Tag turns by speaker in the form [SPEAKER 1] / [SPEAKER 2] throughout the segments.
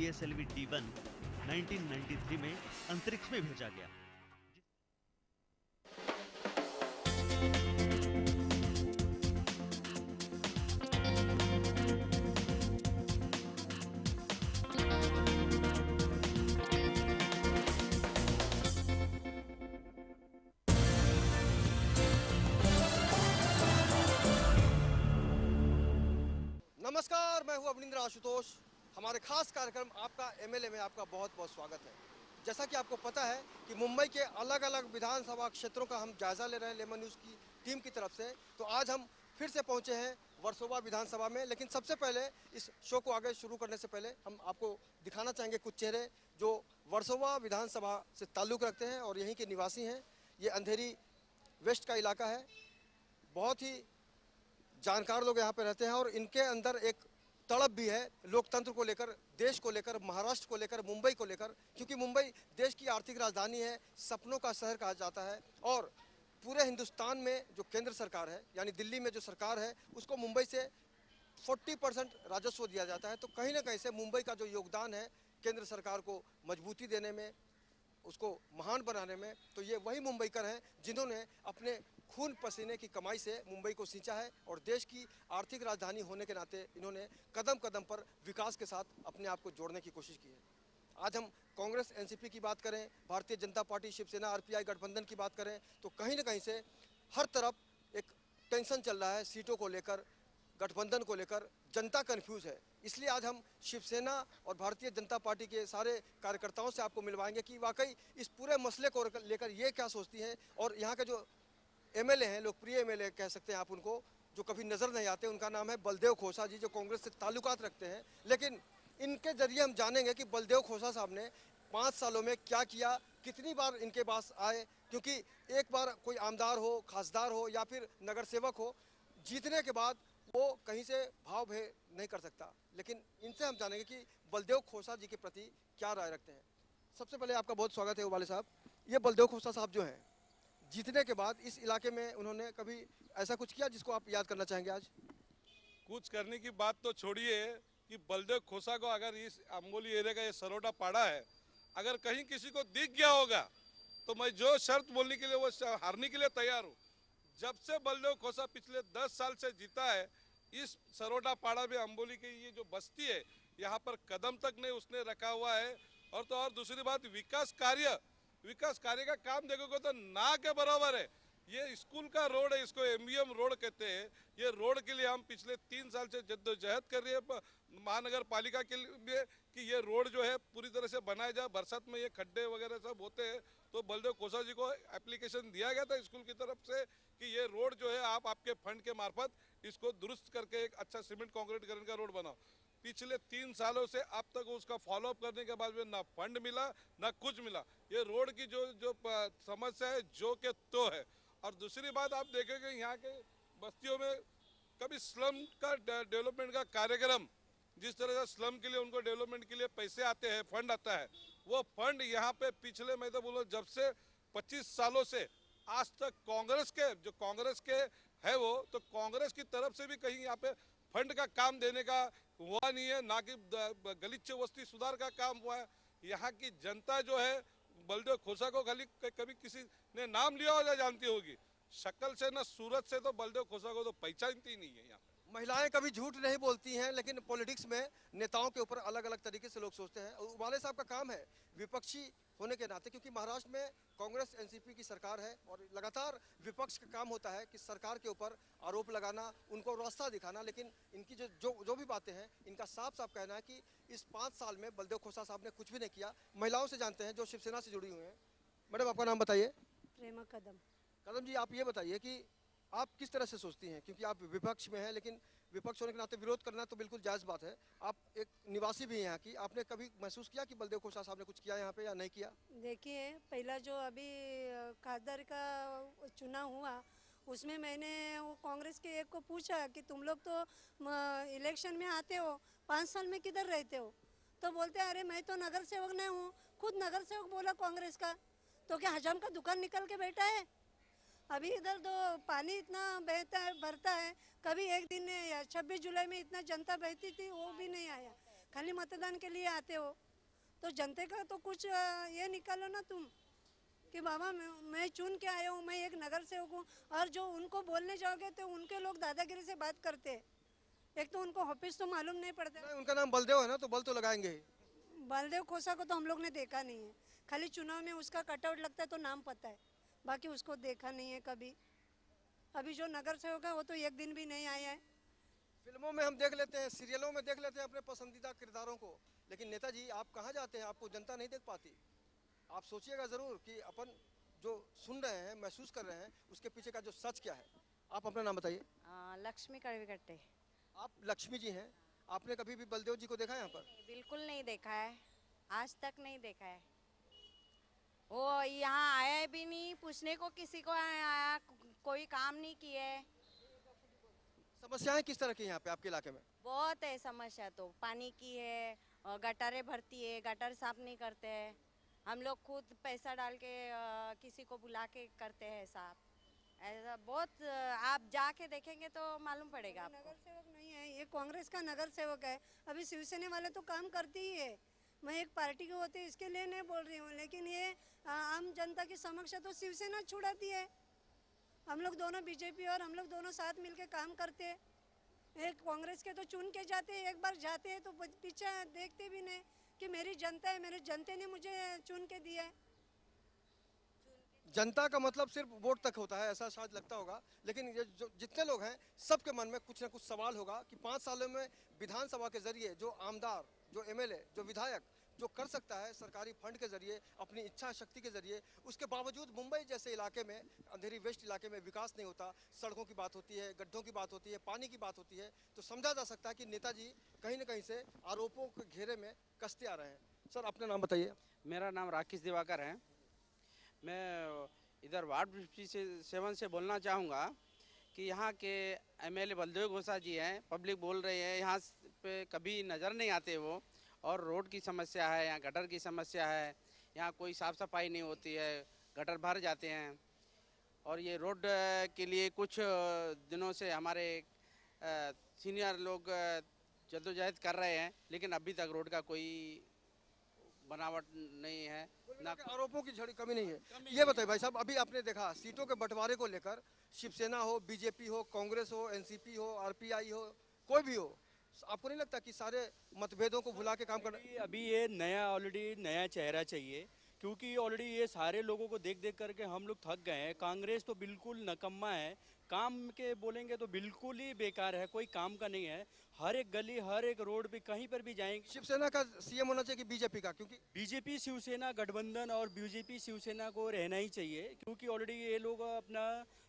[SPEAKER 1] PSLV D1 1993 में अंतरिक्ष में भेजा गया।
[SPEAKER 2] नमस्कार, मैं हूं अवनिंद्र आशुतोष। हमारे खास कार्यक्रम आपका एमएलए में आपका बहुत बहुत स्वागत है। जैसा कि आपको पता है कि मुंबई के अलग अलग विधानसभा क्षेत्रों का हम जायजा ले रहे हैं लेमन न्यूज़ की टीम की तरफ से। तो आज हम फिर से पहुंचे हैं वर्सोवा विधानसभा में। लेकिन सबसे पहले इस शो को आगे शुरू करने से पहले हम आपको दिखाना चाहेंगे कुछ चेहरे जो वर्सोवा विधानसभा से ताल्लुक़ रखते हैं और यहीं के निवासी हैं। ये अंधेरी वेस्ट का इलाका है। बहुत ही जानकार लोग यहाँ पे रहते हैं और इनके अंदर एक तड़प भी है लोकतंत्र को लेकर, देश को लेकर, महाराष्ट्र को लेकर, मुंबई को लेकर, क्योंकि मुंबई देश की आर्थिक राजधानी है, सपनों का शहर कहा जाता है। और पूरे हिंदुस्तान में जो केंद्र सरकार है यानी दिल्ली में जो सरकार है उसको मुंबई से 40% राजस्व दिया जाता है। तो कहीं ना कहीं से मुंबई का जो योगदान है केंद्र सरकार को मजबूती देने में, उसको महान बनाने में, तो ये वही मुंबईकर हैं जिन्होंने अपने खून पसीने की कमाई से मुंबई को सींचा है और देश की आर्थिक राजधानी होने के नाते इन्होंने कदम कदम पर विकास के साथ अपने आप को जोड़ने की कोशिश की है। आज हम कांग्रेस एनसीपी की बात करें, भारतीय जनता पार्टी, शिवसेना, आरपीआई गठबंधन की बात करें, तो कहीं ना कहीं से हर तरफ एक टेंशन चल रहा है सीटों को लेकर, गठबंधन को लेकर। जनता कन्फ्यूज़ है। इसलिए आज हम शिवसेना और भारतीय जनता पार्टी के सारे कार्यकर्ताओं से आपको मिलवाएंगे कि वाकई इस पूरे मसले को लेकर ये क्या सोचती हैं। और यहाँ के जो एमएलए हैं, लोकप्रिय एमएलए कह सकते हैं आप उनको, जो कभी नज़र नहीं आते, उनका नाम है बलदेव खोसा जी, जो कांग्रेस से ताल्लुकात रखते हैं। लेकिन इनके जरिए हम जानेंगे कि बलदेव खोसा साहब ने 5 सालों में क्या किया, कितनी बार इनके पास आए, क्योंकि एक बार कोई आमदार हो, खासदार हो या फिर नगर सेवक हो, जीतने के बाद वो कहीं से भाव भेद नहीं कर सकता। लेकिन इनसे हम जानेंगे कि बलदेव खोसा जी के प्रति क्या राय रखते हैं। सबसे पहले आपका बहुत स्वागत है उबाले साहब। ये बलदेव खोसा साहब जो हैं, जीतने के बाद इस इलाके में उन्होंने कभी ऐसा कुछ किया जिसको आप याद करना चाहेंगे आज?
[SPEAKER 3] कुछ करने की बात तो छोड़िए कि बलदेव खोसा को अगर इस अम्बोली एरिया का ये सरोटा पाड़ा है, अगर कहीं किसी को दिख गया होगा तो मैं जो शर्त बोलने के लिए वो हारने के लिए तैयार हूँ। जब से बलदेव खोसा पिछले 10 साल से जीता है, इस सरोटा पाड़ा में अम्बोली की ये जो बस्ती है यहाँ पर कदम तक नहीं उसने रखा हुआ है। और तो और दूसरी बात, विकास कार्य का काम देखोगे तो ना के बराबर है। ये स्कूल का रोड है, इसको एमबीएम रोड कहते हैं। ये रोड के लिए हम पिछले 3 साल से जद्दोजहद कर रहे हैं महानगर पालिका के लिए कि ये रोड जो है पूरी तरह से बनाया जाए। बरसात में ये खड्डे वगैरह सब होते हैं, तो बलदेव खोसा जी को एप्लीकेशन दिया गया था स्कूल की तरफ से कि ये रोड जो है आप आपके फंड के मार्फत इसको दुरुस्त करके एक अच्छा सीमेंट कॉन्क्रीट का रोड बनाओ। पिछले 3 सालों से अब तक उसका फॉलोअप करने के बाद में ना फंड मिला ना कुछ मिला। ये रोड की जो जो समस्या है जो के तो है। और दूसरी बात आप देखेंगे यहाँ के बस्तियों में कभी स्लम का डेवलपमेंट का कार्यक्रम, जिस तरह से स्लम के लिए उनको डेवलपमेंट के लिए पैसे आते हैं, फंड आता है, वो फंड यहाँ पे पिछले, मैं तो बोलूँ जब से 25 सालों से आज तक कांग्रेस के है वो, तो कांग्रेस की तरफ से भी कहीं यहाँ पे फंड का काम देने का हुआ नहीं है, ना कि गलीचे वस्ती सुधार का काम हुआ है। यहाँ की जनता जो है बलदेव खोसा को खाली कभी किसी ने नाम लिया हो या जानती होगी, शक्ल से ना सूरत से तो बलदेव खोसा को तो पहचानती नहीं है। यहाँ
[SPEAKER 2] महिलाएं कभी झूठ नहीं बोलती हैं, लेकिन पॉलिटिक्स में नेताओं के ऊपर अलग अलग तरीके से लोग सोचते हैं। और उबाले साहब का काम है विपक्षी होने के नाते, क्योंकि महाराष्ट्र में कांग्रेस एनसीपी की सरकार है और लगातार विपक्ष का काम होता है कि सरकार के ऊपर आरोप लगाना, उनको रास्ता दिखाना। लेकिन इनकी जो जो जो भी बातें हैं, इनका साफ साफ कहना है कि इस 5 साल में बलदेव खोसा साहब ने कुछ भी नहीं किया। महिलाओं से जानते हैं जो शिवसेना से जुड़ी हुई हैं। मैडम, आपका नाम बताइए।
[SPEAKER 4] प्रेमा कदम।
[SPEAKER 2] कदम जी, आप ये बताइए कि आप किस तरह से सोचती हैं, क्योंकि आप विपक्ष में हैं, लेकिन विपक्ष होने के नाते विरोध करना तो बिल्कुल जायज़ बात है। आप एक निवासी भी हैं यहाँ की, आपने कभी महसूस किया कि बलदेव खोसा साहब ने कुछ किया यहाँ पे या नहीं किया?
[SPEAKER 4] देखिए, पहला जो अभी खासदार का चुनाव हुआ उसमें मैंने वो कांग्रेस के एक को पूछा कि तुम लोग तो इलेक्शन में आते हो, 5 साल में किधर रहते हो? तो बोलते अरे मैं तो नगर सेवक नहीं हूँ। खुद नगर सेवक बोला कांग्रेस का, तो क्या हजम का दुकान निकल के बैठा है? अभी इधर तो पानी इतना बहता है, भरता है, कभी एक दिन 26 जुलाई में इतना जनता बहती थी, वो भी नहीं आया। खाली मतदान के लिए आते हो। तो जनता का तो कुछ ये निकालो ना तुम कि बाबा मैं चुन के आया हूँ, मैं एक नगर सेवक हूँ। और जो उनको बोलने जाओगे तो उनके लोग दादागिरी से बात करते हैं। एक तो उनको ऑफिस तो मालूम नहीं पड़ता।
[SPEAKER 2] नहीं, उनका नाम बलदेव है ना, तो बल तो लगाएंगे ही।
[SPEAKER 4] बलदेव खोसा को तो हम लोग ने देखा नहीं है, खाली चुनाव में उसका कटआउट लगता है तो नाम पता है, बाकी उसको देखा नहीं है कभी। अभी जो नगर सेवक है वो तो एक दिन भी नहीं आया है।
[SPEAKER 2] फिल्मों में हम देख लेते हैं, सीरियलों में देख लेते हैं अपने पसंदीदा किरदारों को, लेकिन नेताजी आप कहाँ जाते हैं, आपको जनता नहीं देख पाती। आप सोचिएगा ज़रूर कि अपन जो सुन रहे हैं, महसूस कर रहे हैं, उसके पीछे का जो सच क्या है। आप अपना नाम बताइए।
[SPEAKER 5] लक्ष्मी कड़वीकट्टे।
[SPEAKER 2] आप लक्ष्मी जी हैं, आपने कभी भी बलदेव जी को देखा है यहाँ पर?
[SPEAKER 5] बिल्कुल नहीं देखा है, आज तक नहीं देखा है। वो यहाँ आया भी नहीं, पूछने को किसी को आया, कोई काम नहीं किए।
[SPEAKER 2] समस्याएं किस तरह की हैं यहाँ पे आपके इलाके में?
[SPEAKER 5] बहुत है समस्या, तो पानी की है, गटारें भरती है, गटर साफ नहीं करते हैं। हम लोग खुद पैसा डाल के किसी को बुला के करते हैं साफ। ऐसा बहुत, आप जाके देखेंगे तो मालूम पड़ेगा आपको।
[SPEAKER 4] नगर सेवक नहीं है, ये कांग्रेस का नगर सेवक है। अभी शिवसेना वाले तो काम करते ही है। मैं एक पार्टी के होते इसके लिए नहीं बोल रही हूँ, लेकिन ये आम जनता की समक्ष तो शिवसेना छुड़ाती है। हम लोग दोनों बीजेपी और हम लोग दोनों साथ मिलके काम करते हैं। एक कांग्रेस के तो चुन के जाते हैं, एक बार जाते हैं तो पीछे देखते भी नहीं कि मेरी जनता है, मेरे जनता ने मुझे चुन के दिया है।
[SPEAKER 2] जनता का मतलब सिर्फ वोट तक होता है ऐसा शायद लगता होगा, लेकिन ये जो जितने लोग हैं सबके मन में कुछ ना कुछ सवाल होगा कि 5 सालों में विधानसभा के जरिए जो आमदार, जो एमएलए, जो विधायक जो कर सकता है सरकारी फंड के जरिए, अपनी इच्छा शक्ति के जरिए, उसके बावजूद मुंबई जैसे इलाके में, अंधेरी वेस्ट इलाके में विकास नहीं होता। सड़कों की बात होती है, गड्ढों की बात होती है, पानी की बात होती है, तो समझा जा सकता है कि नेताजी कहीं ना कहीं से आरोपों के घेरे में कसते आ रहे हैं। सर अपना नाम बताइए।
[SPEAKER 6] मेरा नाम राकेश दिवाकर है। मैं इधर वार्ड 57 से बोलना चाहूँगा कि यहाँ के एमएलए बलदेव खोसा जी हैं। पब्लिक बोल रही है यहाँ पे कभी नज़र नहीं आते वो, और रोड की समस्या है, यहाँ गटर की समस्या है, यहाँ कोई साफ़ सफाई नहीं होती है, गटर भर जाते हैं। और ये रोड के लिए कुछ दिनों से हमारे सीनियर लोग जद्दोजहद कर रहे हैं, लेकिन अभी तक रोड का कोई बनावट नहीं है ना।
[SPEAKER 2] आरोपों की झड़ी कमी नहीं है। ये बताइए भाई साहब, अभी आपने देखा सीटों के बंटवारे को लेकर शिवसेना हो, बीजेपी हो, कांग्रेस हो, एनसीपी हो, आरपीआई हो, कोई भी हो, आपको नहीं लगता कि सारे मतभेदों को भुला के काम करना?
[SPEAKER 7] अभी ये नया ऑलरेडी नया चेहरा चाहिए, क्योंकि ऑलरेडी ये सारे लोगों को देख देख करके हम लोग थक गए हैं। कांग्रेस तो बिल्कुल नकम्मा है, काम के बोलेंगे तो बिल्कुल ही बेकार है, कोई काम का नहीं है। हर एक गली, हर एक रोड पे कहीं पर भी जाएंगे।
[SPEAKER 2] शिवसेना का सीएम होना चाहिए कि बीजेपी का? क्योंकि
[SPEAKER 7] बीजेपी शिवसेना गठबंधन और बीजेपी शिवसेना को रहना ही चाहिए, क्योंकि ऑलरेडी ये लोग अपना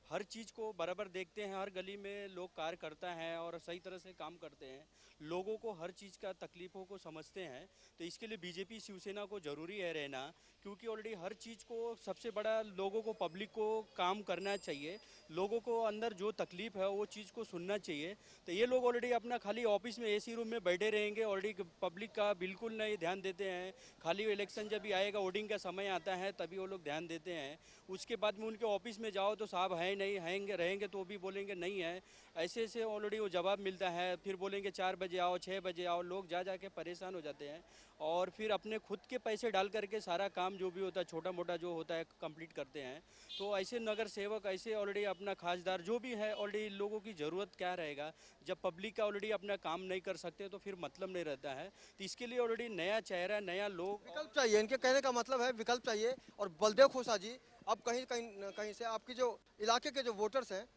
[SPEAKER 7] हर चीज़ को बराबर देखते हैं। हर गली में लोग कार्य करता है और सही तरह से काम करते हैं, लोगों को हर चीज़ का तकलीफ़ों को समझते हैं। तो इसके लिए बीजेपी शिवसेना को ज़रूरी है रहना, क्योंकि ऑलरेडी हर चीज़ को सबसे बड़ा लोगों को, पब्लिक को काम करना चाहिए। लोगों को अंदर जो तकलीफ़ है वो चीज़ को सुनना चाहिए। तो ये लोग ऑलरेडी अपना खाली ऑफिस में एसी रूम में बैठे रहेंगे, ऑलरेडी पब्लिक का बिल्कुल नहीं ध्यान देते हैं। खाली इलेक्शन जब भी आएगा, वोटिंग का समय आता है, तभी वो लोग ध्यान देते हैं। उसके बाद में उनके ऑफिस में जाओ तो साहब है नहीं, हैंगे रहेंगे तो भी बोलेंगे नहीं है। ऐसे ऐसे ऑलरेडी वो जवाब मिलता है, फिर बोलेंगे 4 बजे आओ, 6 बजे आओ। लोग जा के परेशान हो जाते हैं और फिर अपने खुद के पैसे डाल करके सारा काम जो भी होता है, छोटा मोटा जो होता है, कंप्लीट करते हैं। तो ऐसे नगर सेवक, ऐसे ऑलरेडी अपना खासदार जो भी है, ऑलरेडी लोगों की ज़रूरत क्या रहेगा जब पब्लिक का ऑलरेडी अपना काम नहीं कर सकते, तो फिर मतलब नहीं रहता है। तो इसके लिए ऑलरेडी नया चेहरा, नया लोग,
[SPEAKER 2] विकल्प चाहिए। इनके कहने का मतलब है विकल्प चाहिए। और बलदेव खोसा जी, अब कहीं से आपकी जो इलाके के जो वोटर्स हैं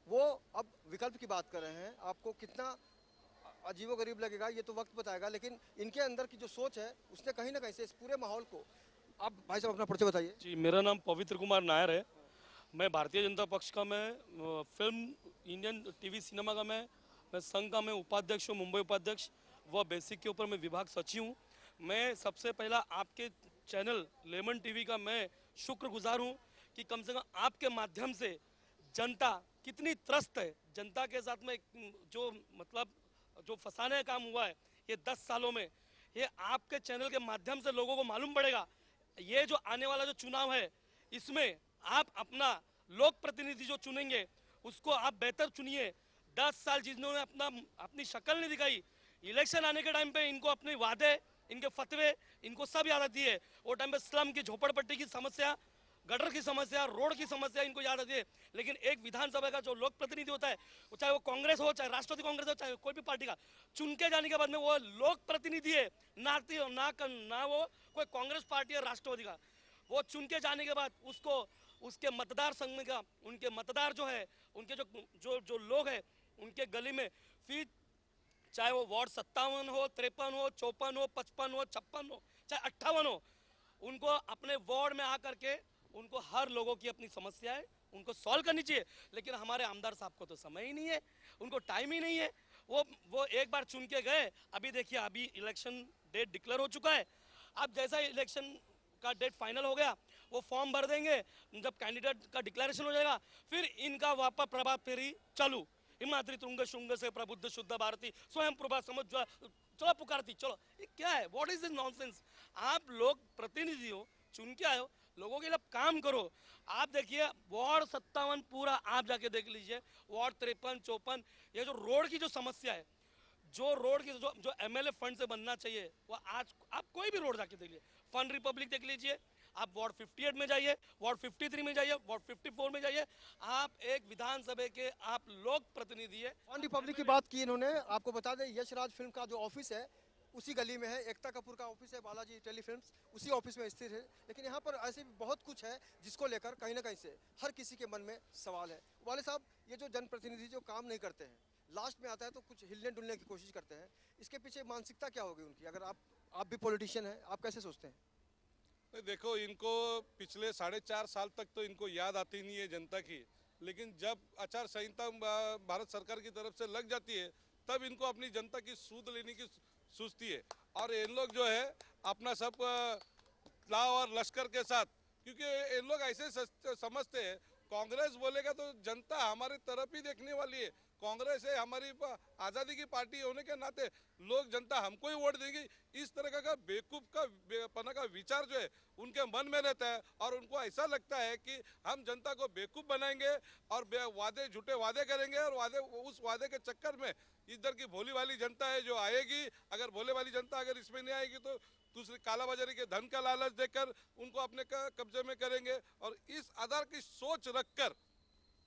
[SPEAKER 2] वो अब विकल्प की बात कर रहे हैं। आपको कितना अजीबोगरीब लगेगा ये तो वक्त बताएगा, लेकिन इनके अंदर की जो सोच है उसने कहीं ना कहीं से इस पूरे माहौल को, आप भाई साहब अपना परिचय बताइए।
[SPEAKER 8] जी, मेरा नाम पवित्र कुमार नायर है। मैं भारतीय जनता पक्ष का, मैं फिल्म इंडियन टीवी सिनेमा का, मैं संघ का मैं उपाध्यक्ष हूँ, मुंबई उपाध्यक्ष, व बेसिक के ऊपर मैं विभाग सचिव हूँ। मैं सबसे पहला आपके चैनल लेमन टीवी का मैं शुक्रगुजार हूँ कि कम से कम आपके माध्यम से जनता कितनी त्रस्त है। जनता के साथ में जो मतलब जो फंसाने का काम हुआ है ये 10 सालों में, ये आपके चैनल के माध्यम से लोगों को मालूम पड़ेगा। ये जो आने वाला जो चुनाव है, इसमें आप अपना लोक प्रतिनिधि जो चुनेंगे उसको आप बेहतर चुनिए। 10 साल जिन्होंने अपनी शक्ल नहीं दिखाई, इलेक्शन आने के टाइम पे इनको अपने वादे, इनके फतवे, इनको सब याद आती है। वो टाइम पे स्लम की, झोपड़पट्टी की समस्या, गटर की समस्या, रोड की समस्या इनको याद आती है। लेकिन एक विधानसभा का जो लोक प्रतिनिधि होता है, चाहे वो कांग्रेस हो, चाहे राष्ट्रवादी कांग्रेस हो, चाहे कोई भी पार्टी का, चुन के जाने के बाद में वो लोक प्रतिनिधि है, ना वो कोई कांग्रेस पार्टी है राष्ट्रवादी का। वो चुन के जाने के बाद उसको उसके मतदार संघ का, उनके मतदार जो है, उनके जो जो जो लोग हैं, उनके गली में फिर चाहे वो वार्ड 57 हो, 53 हो, 54 हो, 55 हो, 56 हो, चाहे 58 हो, उनको अपने वार्ड में आकर के उनको हर लोगों की अपनी समस्याएं उनको सॉल्व करनी चाहिए। लेकिन हमारे आमदार साहब को तो समय ही नहीं है, उनको टाइम ही नहीं है। वो एक बार चुन के गए, अभी देखिए अभी इलेक्शन डेट डिक्लेयर हो चुका है। अब जैसा इलेक्शन का डेट फाइनल हो गया, वो फॉर्म भर देंगे, जब कैंडिडेट का डिक्लेरेशन हो जाएगा फिर इनका वापस प्रभात फेरी चालू। हिमाद्री तुंग शुंग से प्रबुद्ध शुद्ध भारती स्वयं प्रभा समझ चलो पुकारती चलो, ये क्या है? What is this nonsense? आप लोग प्रतिनिधि हो, चुन के आए हो, लोगों के लिए काम करो। आप देखिए वार्ड 57 पूरा आप जाके देख लीजिए, वार्ड 53, 54, ये जो रोड की जो समस्या है, जो रोड की जो एमएलए फंड से बनना चाहिए, वो आज आप कोई भी रोड जाके देख लीजिए, फन रिपब्लिक देख लीजिए, आप वार्ड 58 में जाइए, वार्ड 53 में जाइए, वार्ड 54 में जाइए, आप एक विधानसभा के आप लोक प्रतिनिधि है।
[SPEAKER 2] फन रिपब्लिक की बात की इन्होंने। आपको बता दें यश राज फिल्म का जो ऑफिस है उसी गली में है, एकता कपूर का ऑफिस है, बालाजी टेलीफिल्म्स उसी ऑफिस में स्थित है। लेकिन यहाँ पर ऐसे भी बहुत कुछ है जिसको लेकर कहीं ना कहीं से हर किसी के मन में सवाल है। वाले साहब, ये जो जनप्रतिनिधि जो काम नहीं करते हैं, लास्ट में आता है तो कुछ हिलने डुलने की कोशिश करते हैं, इसके पीछे मानसिकता क्या होगी उनकी? अगर आप भी पॉलिटिशियन हैं, आप कैसे सोचते हैं?
[SPEAKER 3] देखो, इनको पिछले 4.5 साल तक तो इनको याद आती नहीं है जनता की, लेकिन जब आचार संहिता भारत सरकार की तरफ से लग जाती है तब इनको अपनी जनता की सूद लेने की सूझती है। और इन लोग जो है अपना सब लाव और लश्कर के साथ, क्योंकि इन लोग ऐसे समझते हैं कांग्रेस बोलेगा तो जनता हमारी तरफ ही देखने वाली है, कांग्रेस है हमारी आज़ादी की पार्टी होने के नाते लोग जनता हमको ही वोट देंगी। इस तरह का बेवकूफ़ का पना का विचार जो है उनके मन में रहता है, और उनको ऐसा लगता है कि हम जनता को बेवकूफ़ बनाएंगे और वादे झूठे वादे करेंगे, और उस वादे के चक्कर में इधर की भोली वाली जनता है जो आएगी, अगर भोले वाली जनता अगर इसमें नहीं आएगी तो दूसरी कालाबाजारी के धन का लालच देकर उनको अपने कब्जे में करेंगे। और इस आधार की सोच रखकर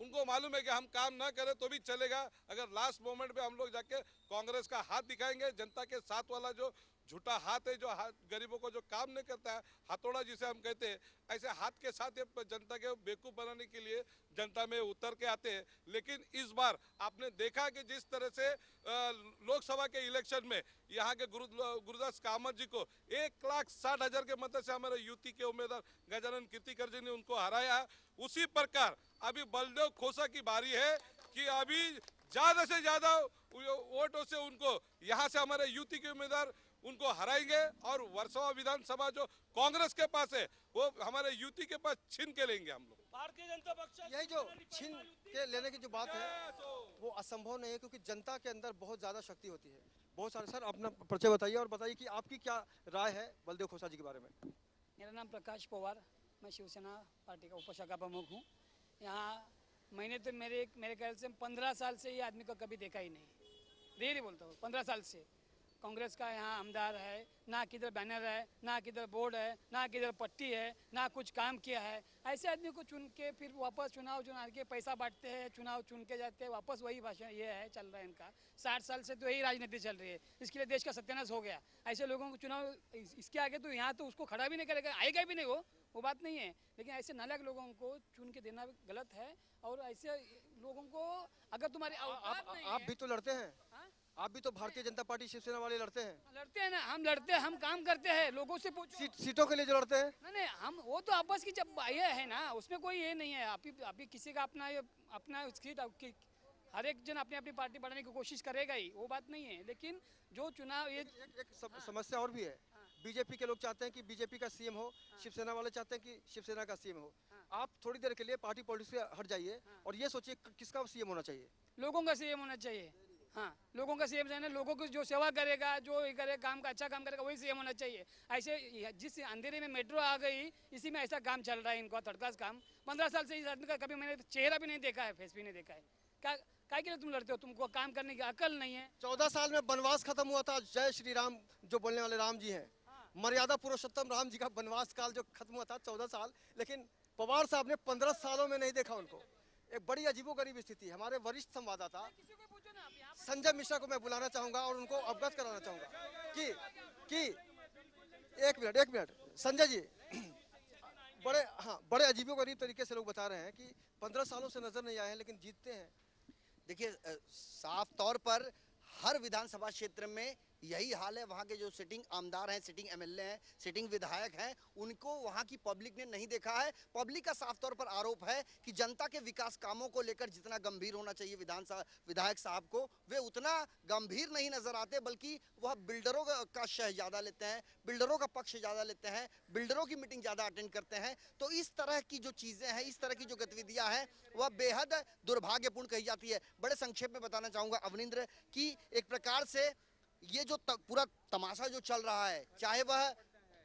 [SPEAKER 3] उनको मालूम है कि हम काम ना करें तो भी चलेगा, अगर लास्ट मोमेंट पे हम लोग जाके कांग्रेस का हाथ दिखाएंगे, जनता के साथ वाला जो झूठा हाथ है, जो गरीबों को जो काम नहीं करता है, हथौड़ा जिसे हम कहते हैं, ऐसे हाथ के साथ ये जनता के बेवकूफ़ बनाने के लिए जनता में उतर के आते हैं। लेकिन इस बार आपने देखा कि जिस तरह से लोकसभा के इलेक्शन में यहाँ के गुरुदास कामत जी को 1,60,000 के मत से हमारे यूपी के उम्मीदवार गजानन कीर्तिकर जी ने उनको हराया, उसी प्रकार अभी बलदेव खोसा की बारी है कि अभी ज्यादा से ज्यादा वोटों से उनको यहाँ से हमारे यूपी के उम्मीदवार उनको हराएंगे, और वर्सोवा विधानसभा जो कांग्रेस के पास है वो हमारे यूपी के पास छीन के लेंगे हम लोग।
[SPEAKER 8] भारतीय जनता पक्ष
[SPEAKER 2] यही जो छीन के लेने की जो बात है वो असंभव नहीं है, क्योंकि जनता के अंदर बहुत ज़्यादा शक्ति होती है। बहुत सारे सर अपना परिचय बताइए और बताइए कि आपकी क्या राय है बलदेव खोसा जी के बारे में।
[SPEAKER 9] मेरा नाम प्रकाश पवार, मैं शिवसेना पार्टी का उपशाखा प्रमुख हूँ। यहाँ मैंने तो मेरे ख्याल से 15 साल से ये आदमी को कभी देखा ही नहीं, रियली बोलता हूँ। 15 साल से कांग्रेस का यहाँ आमदार है, ना किधर बैनर है, ना किधर बोर्ड है, ना किधर पट्टी है, ना कुछ काम किया है। ऐसे आदमी को चुन के फिर वापस चुनाव के पैसा बांटते हैं, चुनाव चुन के जाते हैं, वापस वही भाषण ये है चल रहा है इनका। 60 साल से तो यही राजनीति चल रही है, इसके लिए देश का सत्यानाश हो गया। ऐसे लोगों को चुनाव इसके आगे तो यहाँ तो उसको खड़ा भी नहीं करेगा, आएगा भी नहीं, वो बात नहीं है। लेकिन ऐसे नालायक लोगों को चुन के देना गलत है। और ऐसे लोगों को अगर तुम्हारे
[SPEAKER 2] आप भी तो लड़ते हैं, आप भी तो भारतीय जनता पार्टी शिवसेना वाले लड़ते हैं।
[SPEAKER 9] लड़ते हैं ना, हम लड़ते हैं, हम काम करते हैं, लोगों से पूछो।
[SPEAKER 2] सीटों के लिए जो लड़ते हैं
[SPEAKER 9] नहीं, हम वो तो आपस की जब ये है ना, उसमें कोई ये नहीं है। आप ही किसी का अपना सीट, हर एक जन अपनी अपनी पार्टी बढ़ाने की कोशिश करेगा ही, वो बात नहीं है। लेकिन जो चुनाव ये
[SPEAKER 2] एक समस्या और भी है। बीजेपी के लोग चाहते हैं कि बीजेपी का सीएम हो, शिवसेना वाले चाहते हैं कि शिवसेना का सीएम हो। आप थोड़ी देर के लिए पार्टी पॉलिटिक्स से हट जाइए और ये सोचिए किसका सीएम होना चाहिए।
[SPEAKER 9] लोगों का सीएम होना चाहिए। हाँ, लोगों का सीएम है, लोगों को जो सेवा करेगा, जो करे काम का अच्छा काम करेगा, वही सीएम होना चाहिए। ऐसे जिस अंधेरे में मेट्रो आ गई, इसी में ऐसा काम चल रहा है इनका, थर्ड क्लास काम। 15 साल से इस आदमी का कभी मैंने चेहरा भी नहीं देखा है, फेस भी नहीं देखा है। क्या काय के लिए तुम लड़ते हो? तुमको काम करने की अकल नहीं है।
[SPEAKER 2] 14 साल में वनवास खत्म हुआ था, जय श्री राम जो बोलने वाले राम जी हैं, मर्यादा पुरुषोत्तम राम जी का वनवास काल जो खत्म हुआ था 14 साल, लेकिन पवार साहब ने 15 सालों में नहीं देखा उनको। एक बड़ी अजीबोगरीब स्थिति। हमारे वरिष्ठ संवाददाता संजय मिश्रा को मैं बुलाना चाहूंगा और उनको अवगत कराना चाहूंगा कि एक मिनट संजय जी, बड़े अजीबोगरीब तरीके से लोग बता रहे हैं कि 15 सालों से नजर नहीं आए हैं लेकिन जीतते हैं।
[SPEAKER 10] देखिए, साफ तौर पर हर विधानसभा क्षेत्र में यही हाल है। वहाँ के जो सिटिंग आमदार हैं, सिटिंग एमएलए हैं, सिटिंग विधायक हैं, उनको वहाँ की पब्लिक ने नहीं देखा है। पब्लिक का साफ तौर पर आरोप है कि जनता के विकास कामों को लेकर जितना गंभीर होना चाहिए विधायक साहब को, वे उतना गंभीर नहीं नजर आते, बल्कि वह बिल्डरों का शह ज़्यादा लेते हैं, बिल्डरों का पक्ष ज़्यादा लेते हैं, बिल्डरों की मीटिंग ज़्यादा अटेंड करते हैं। तो इस तरह की जो चीज़ें हैं, इस तरह की जो गतिविधियाँ हैं, वह बेहद दुर्भाग्यपूर्ण कही जाती है। बड़े संक्षेप में बताना चाहूँगा अवनिंद्र कि एक प्रकार से ये जो पूरा तमाशा जो चल रहा है, चाहे वह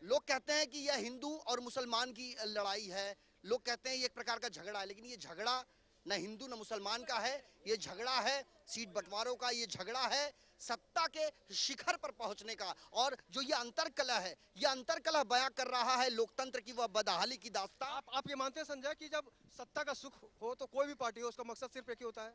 [SPEAKER 10] लोग कहते हैं कि यह हिंदू और मुसलमान की लड़ाई है, लोग कहते हैं ये एक प्रकार का झगड़ा है, लेकिन ये झगड़ा न हिंदू न मुसलमान का है, ये झगड़ा है सीट बंटवारों का, ये झगड़ा है सत्ता के शिखर पर पहुंचने का। और जो ये अंतरकलह है, ये अंतरकलह बयां कर रहा है लोकतंत्र की वह बदहाली की दास्तां।
[SPEAKER 2] आप ये मानते हैं संजय कि जब सत्ता का सुख हो तो कोई भी पार्टी हो, उसका मकसद सिर्फ एक ही होता है?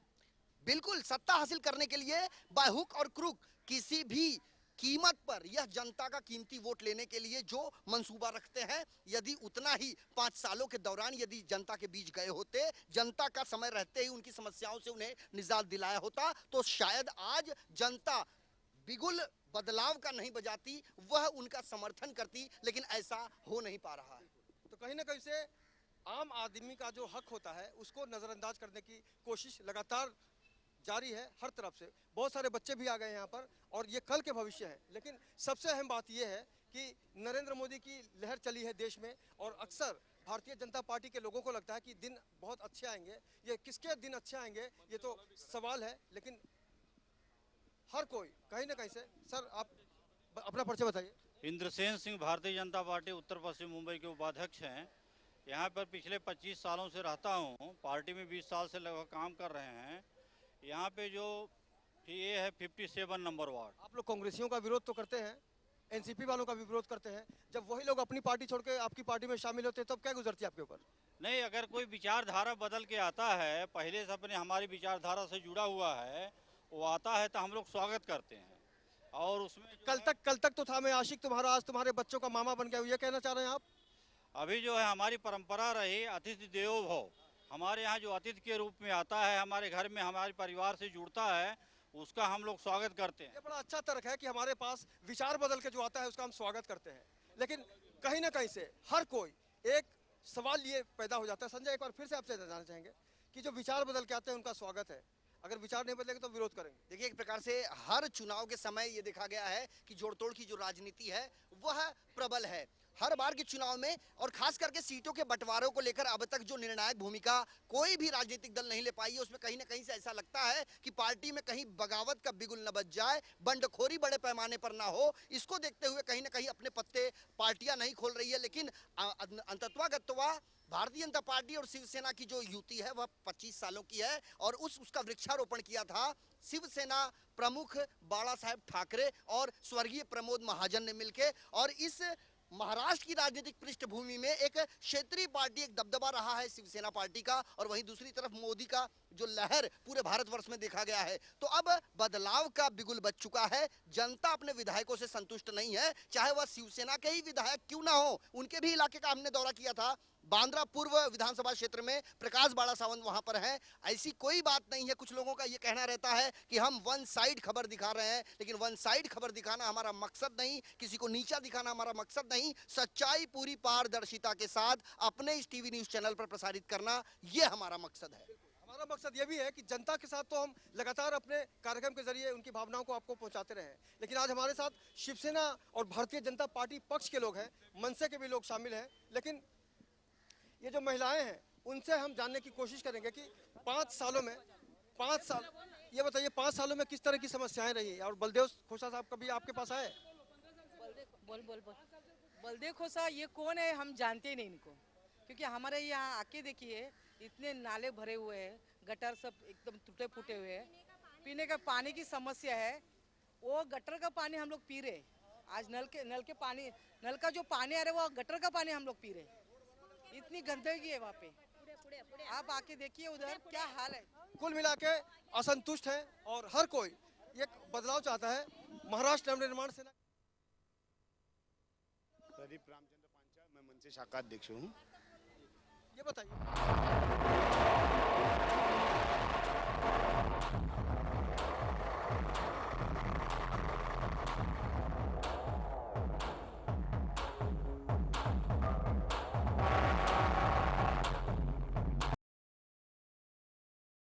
[SPEAKER 10] बिल्कुल, सत्ता हासिल करने के लिए बाय हुक और क्रुक किसी भी कीमत पर यह जनता का कीमती वोट लेने के लिए जो मंसूबा रखते हैं, यदि उतना ही 5 सालों के दौरान यदि जनता के बीच गए होते, जनता का समय रहते ही उनकी समस्याओं से उन्हें निजात दिलाया होता, तो शायद आज जनता बिगुल बदलाव का नहीं बजाती, वह उनका समर्थन करती, लेकिन ऐसा हो नहीं पा रहा है।
[SPEAKER 2] तो कहीं ना कहीं से आम आदमी का जो हक होता है उसको नजरअंदाज करने की कोशिश लगातार जारी है हर तरफ से। बहुत सारे बच्चे भी आ गए यहाँ पर और ये कल के भविष्य है। लेकिन सबसे अहम बात ये है कि नरेंद्र मोदी की लहर चली है देश में और अक्सर भारतीय जनता पार्टी के लोगों को लगता है कि दिन बहुत अच्छे आएंगे। ये किसके दिन अच्छे आएंगे ये तो सवाल है, लेकिन हर कोई कहीं ना कहीं से। सर, आप अपना परिचय बताइए।
[SPEAKER 11] इंद्रसेन सिंह, भारतीय जनता पार्टी उत्तर पश्चिम मुंबई के उपाध्यक्ष हैं। यहाँ पर पिछले 25 सालों से रहता हूँ, पार्टी में 20 साल से लगभग काम कर रहे हैं। यहाँ पे जो ये है 57 नंबर वार्ड।
[SPEAKER 2] आप लोग कांग्रेसियों का विरोध तो करते हैं, एनसीपी वालों का भी विरोध करते हैं, जब वही लोग अपनी पार्टी छोड़ के आपकी पार्टी में शामिल होते हैं तब क्या गुजरती है आपके ऊपर?
[SPEAKER 11] नहीं, अगर कोई विचारधारा बदल के आता है, पहले से अपने हमारी विचारधारा से जुड़ा हुआ है, वो आता है तो हम लोग स्वागत करते हैं। और उसमें
[SPEAKER 2] कल तक तो था मैं आशिक तुम्हारा, आज तुम्हारे बच्चों का मामा बन गया, ये कहना चाह रहे हैं आप?
[SPEAKER 11] अभी जो है हमारी परंपरा रही अतिथि देवो भव। हमारे यहाँ जो अतिथि के रूप में आता है, हमारे घर में हमारे परिवार से जुड़ता है, उसका हम लोग स्वागत करते हैं।
[SPEAKER 2] ये बड़ा अच्छा तर्क है कि हमारे पास विचार बदल के जो आता है उसका हम स्वागत करते हैं। लेकिन कहीं ना कहीं से हर कोई एक सवाल ये पैदा हो जाता है। संजय, एक बार फिर से आपसे जानना चाहेंगे कि जो विचार बदल के आते हैं उनका स्वागत है, अगर विचार नहीं बदलेंगे तो विरोध करेंगे।
[SPEAKER 10] देखिए, एक प्रकार से हर चुनाव के समय ये देखा गया है कि जोड़तोड़ की जो राजनीति है वह प्रबल है हर बार के चुनाव में। और खास करके सीटों के बंटवारों को लेकर अब तक जो निर्णायक भूमिका कोई भी राजनीतिक दल नहीं ले पाई है, उसमें कहीं ना कहीं से ऐसा लगता है कि पार्टी में कहीं बगावत का बिगुल न बच जाए, बंडखोरी बड़े पैमाने पर ना हो। इसको देखते हुए कहीं ना कहीं अपने पत्ते पार्टियां नहीं खोल रही है। लेकिन अंतत्वागत्वा भारतीय जनता पार्टी और शिवसेना की जो युति है वह 25 सालों की है और उसका वृक्षारोपण किया था शिवसेना प्रमुख बाला साहेब ठाकरे और स्वर्गीय प्रमोद महाजन ने मिलकर। और इस महाराष्ट्र की राजनीतिक पृष्ठभूमि में एक क्षेत्रीय पार्टी, एक दबदबा रहा है शिवसेना पार्टी का, और वहीं दूसरी तरफ मोदी का जो लहर पूरे भारतवर्ष में देखा गया है। तो अब बदलाव का बिगुल बज चुका है। जनता अपने विधायकों से संतुष्ट नहीं है, चाहे वह शिवसेना के ही विधायक क्यों ना हो। उनके भी इलाके का हमने दौरा किया था, बांद्रा पूर्व विधानसभा क्षेत्र में प्रकाश बाड़ा सावंत वहां पर है। ऐसी कोई बात नहीं है। कुछ लोगों का ये कहना रहता है कि हम वन साइड खबर दिखा रहे हैं, लेकिन वन साइड खबर दिखाना हमारा मकसद नहीं, किसी को नीचा दिखाना हमारा मकसद नहीं। सच्चाई पूरी पारदर्शिता के साथ अपने इस टीवी न्यूज चैनल पर प्रसारित करना, ये हमारा मकसद है।
[SPEAKER 2] हमारा मकसद ये भी है कि जनता के साथ तो हम लगातार अपने कार्यक्रम के जरिए उनकी भावनाओं को आपको पहुंचाते रहे। लेकिन आज हमारे साथ शिवसेना और भारतीय जनता पार्टी पक्ष के लोग हैं, मनसे के भी लोग शामिल हैं। लेकिन ये जो महिलाएं हैं उनसे हम जानने की कोशिश करेंगे कि 5 सालों में 5 साल, ये बताइए 5 सालों में किस तरह की समस्याएं रही। और बलदेव खोसा साहब कभी आपके पास आए?
[SPEAKER 12] बलदेव खोसा ये कौन है हम जानते ही नहीं इनको, क्योंकि हमारे यहाँ आके देखिए इतने नाले भरे हुए हैं, गटर सब एकदम टूटे फूटे हुए हैं, पीने का पानी की समस्या है। वो गटर का पानी हम लोग पी रहे, आज नल का जो पानी आ रहा है वो गटर का पानी हम लोग पी रहे। इतनी गंदगी है वहाँ पे, आप आके देखिए उधर क्या हाल है।
[SPEAKER 2] कुल मिला के असंतुष्ट है और हर कोई एक बदलाव चाहता है। महाराष्ट्र नवनिर्माण सेना
[SPEAKER 13] प्रदीप रामचंद्र पांचाल, मैं मनसे शाखा अध्यक्ष हूँ।
[SPEAKER 2] ये बताइए